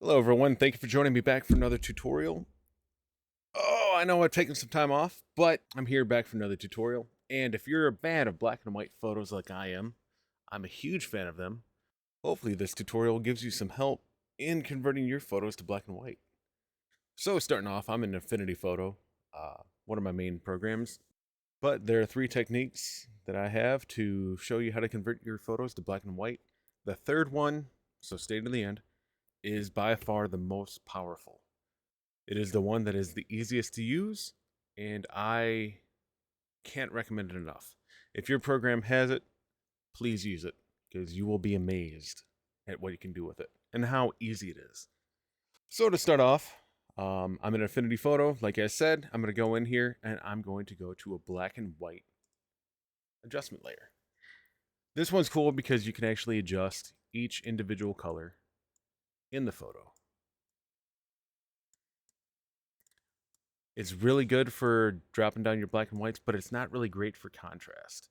Hello everyone, thank you for joining me back for another tutorial. Oh, I know I've taken some time off, but I'm here back for another tutorial. And if you're a fan of black and white photos like I am, I'm a huge fan of them. Hopefully this tutorial gives you some help in converting your photos to black and white. So starting off, I'm in Affinity Photo, one of my main programs. But there are 3 techniques that I have to show you how to convert your photos to black and white. The third one, so stay to the end, is by far the most powerful. It is the one that is the easiest to use, and I can't recommend it enough. If your program has it, please use it, because you will be amazed at what you can do with it and how easy it is. So to start off, I'm in Affinity Photo. Like I said, I'm going to go in here and I'm going to go to a black and white adjustment layer. This one's cool because you can actually adjust each individual color in the photo. It's really good for dropping down your black and whites, but it's not really great for contrast.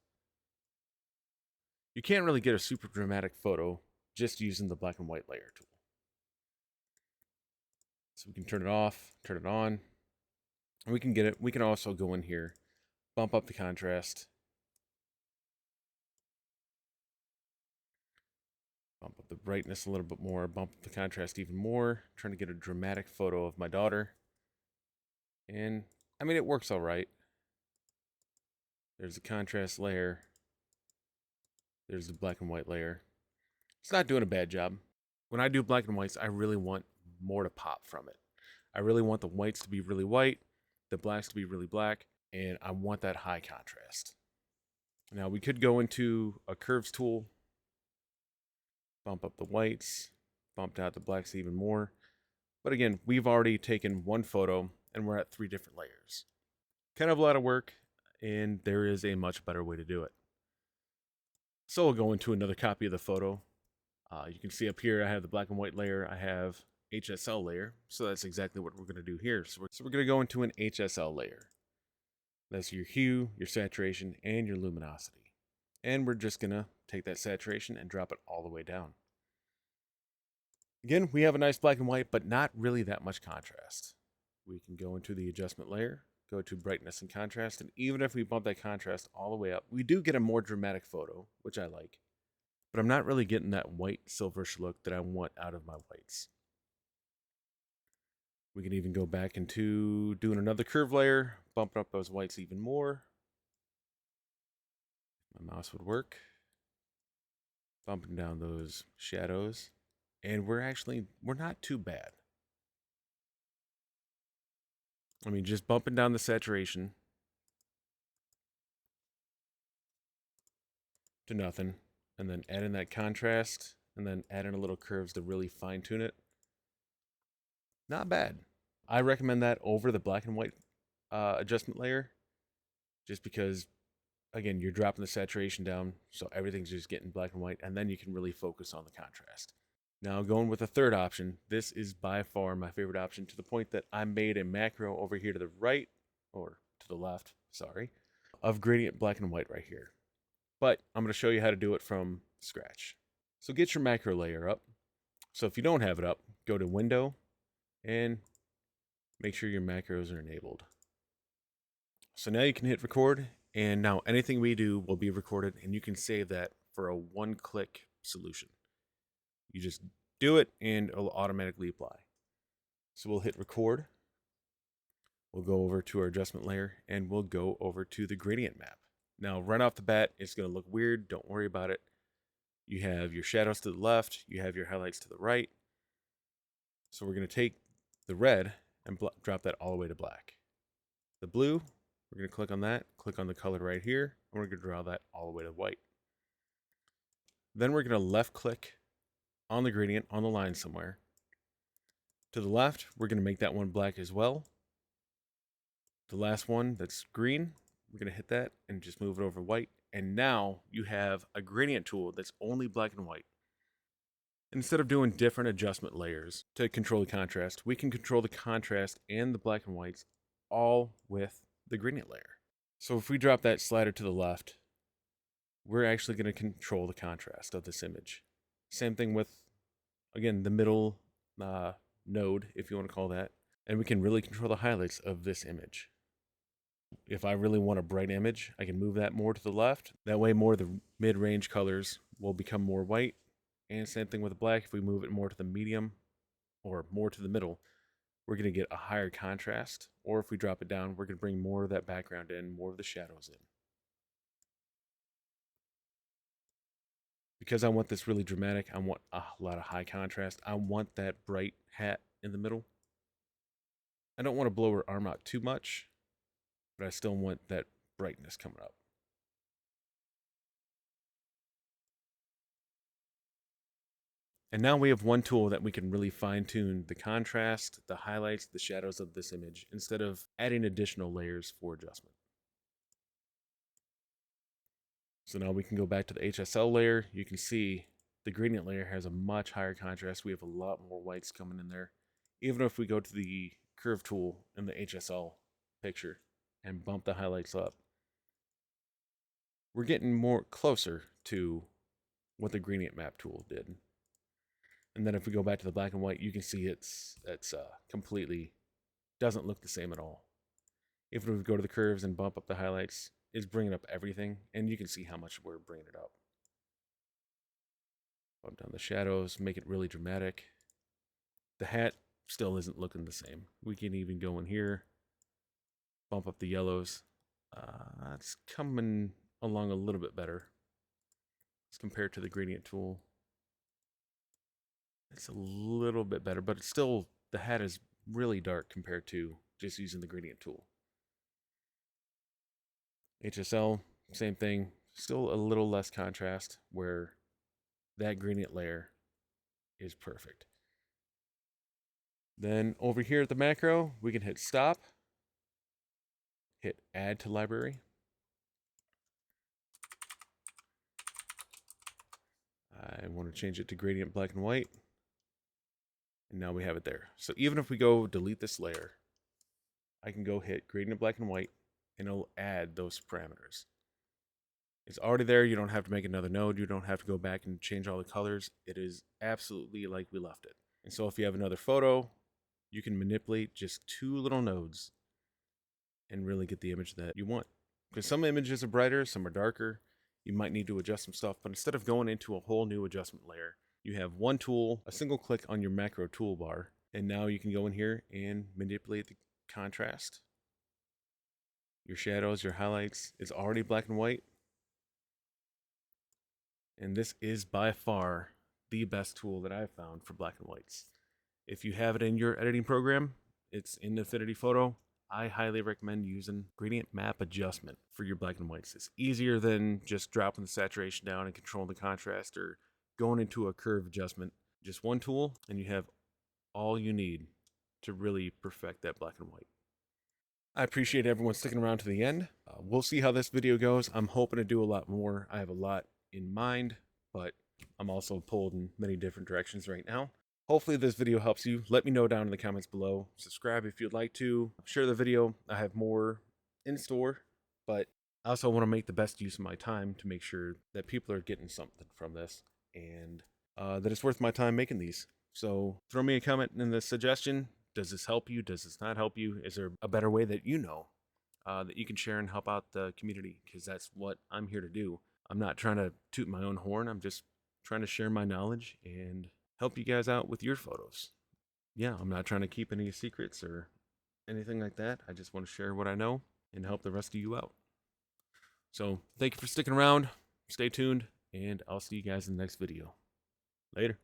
You can't really get a super dramatic photo just using the black and white layer tool. So we can turn it off, turn it on, and we can get it. We can also go in here, bump up the contrast, bump up the brightness a little bit more, bump up the contrast even more, trying to get a dramatic photo of my daughter. And I mean, it works all right. There's the contrast layer. There's the black and white layer. It's not doing a bad job. When I do black and whites, I really want more to pop from it. I really want the whites to be really white, the blacks to be really black, and I want that high contrast. Now we could go into a curves tool, bump up the whites, bump out the blacks even more. But again, we've already taken one photo and we're at 3 different layers. Kind of a lot of work, and there is a much better way to do it. So we'll go into another copy of the photo. You can see up here I have the black and white layer, I have HSL layer, so that's exactly what we're going to do here. So we're going to go into an HSL layer. That's your hue, your saturation, and your luminosity. And we're just going to take that saturation and drop it all the way down. Again, we have a nice black and white, but not really that much contrast. We can go into the adjustment layer, go to brightness and contrast, and even if we bump that contrast all the way up, we do get a more dramatic photo, which I like. But I'm not really getting that white silverish look that I want out of my whites. We can even go back into doing another curve layer, bumping up those whites even more. My mouse would work. Bumping down those shadows. And we're not too bad. I mean, just bumping down the saturation to nothing. And then adding that contrast. And then adding a little curves to really fine tune it. Not bad. I recommend that over the black and white adjustment layer. Just because, again, you're dropping the saturation down, so everything's just getting black and white, and then you can really focus on the contrast. Now, going with the third option, this is by far my favorite option, to the point that I made a macro over here to the right, or to the left, sorry, of gradient black and white right here. But I'm going to show you how to do it from scratch. So get your macro layer up. So if you don't have it up, go to Window, and make sure your macros are enabled. So now you can hit record, and now anything we do will be recorded, and you can save that for a one-click solution. You just do it, and it'll automatically apply. So we'll hit record. We'll go over to our adjustment layer, and we'll go over to the gradient map. Now, right off the bat, it's going to look weird. Don't worry about it. You have your shadows to the left. You have your highlights to the right. So we're going to take the red and drop that all the way to black. The blue, we're going to click on that, click on the color right here, and we're going to draw that all the way to white. Then we're going to left click on the gradient on the line somewhere. To the left, we're going to make that one black as well. The last one that's green, we're going to hit that and just move it over white. And now you have a gradient tool that's only black and white. Instead of doing different adjustment layers to control the contrast, we can control the contrast and the black and whites all with the gradient layer. So if we drop that slider to the left, we're actually going to control the contrast of this image. Same thing with, again, the middle node, if you want to call that, and we can really control the highlights of this image. If I really want a bright image, I can move that more to the left. That way more of the mid-range colors will become more white. And same thing with the black. If we move it more to the medium or more to the middle, we're going to get a higher contrast. Or if we drop it down, we're going to bring more of that background in, more of the shadows in. Because I want this really dramatic, I want a lot of high contrast. I want that bright hat in the middle. I don't want to blow her arm out too much, but I still want that brightness coming up. And now we have one tool that we can really fine tune the contrast, the highlights, the shadows of this image instead of adding additional layers for adjustment. So now we can go back to the HSL layer. You can see the gradient layer has a much higher contrast. We have a lot more whites coming in there. Even if we go to the curve tool in the HSL picture and bump the highlights up, we're getting more closer to what the gradient map tool did. And then if we go back to the black and white, you can see it's completely doesn't look the same at all. If we go to the curves and bump up the highlights, it's bringing up everything, and you can see how much we're bringing it up. Bump down the shadows, make it really dramatic. The hat still isn't looking the same. We can even go in here, bump up the yellows. It's coming along a little bit better as compared to the gradient tool. It's a little bit better, but it's still, the hat is really dark compared to just using the gradient tool. HSL, same thing, still a little less contrast where that gradient layer is perfect. Then over here at the macro, we can hit stop, hit add to library. I want to change it to gradient black and white. And now we have it there. So even if we go delete this layer, I can go hit gradient black and white and it'll add those parameters. It's already there. You don't have to make another node. You don't have to go back and change all the colors. It is absolutely like we left it. And so if you have another photo, you can manipulate just two little nodes and really get the image that you want. Because some images are brighter, some are darker. You might need to adjust some stuff, but instead of going into a whole new adjustment layer, you have one tool, a single click on your macro toolbar, and now you can go in here and manipulate the contrast, your shadows, your highlights. It's already black and white. And this is by far the best tool that I've found for black and whites. If you have it in your editing program, it's in Affinity Photo. I highly recommend using gradient map adjustment for your black and whites. It's easier than just dropping the saturation down and controlling the contrast or going into a curve adjustment. Just one tool and you have all you need to really perfect that black and white. I appreciate everyone sticking around to the end. We'll see how this video goes. I'm hoping to do a lot more. I have a lot in mind, but I'm also pulled in many different directions right now. Hopefully this video helps you. Let me know down in the comments below. Subscribe if you'd like to. Share the video. I have more in store, but I also want to make the best use of my time to make sure that people are getting something from this and that it's worth my time making these. So throw me a comment in the suggestion. Does this help you? Does this not help you? Is there a better way that you know that you can share and help out the community? Because that's what I'm here to do. I'm not trying to toot my own horn. I'm just trying to share my knowledge and help you guys out with your photos. Yeah, I'm not trying to keep any secrets or anything like that. I just want to share what I know and help the rest of you out. So thank you for sticking around. Stay tuned, and I'll see you guys in the next video. Later.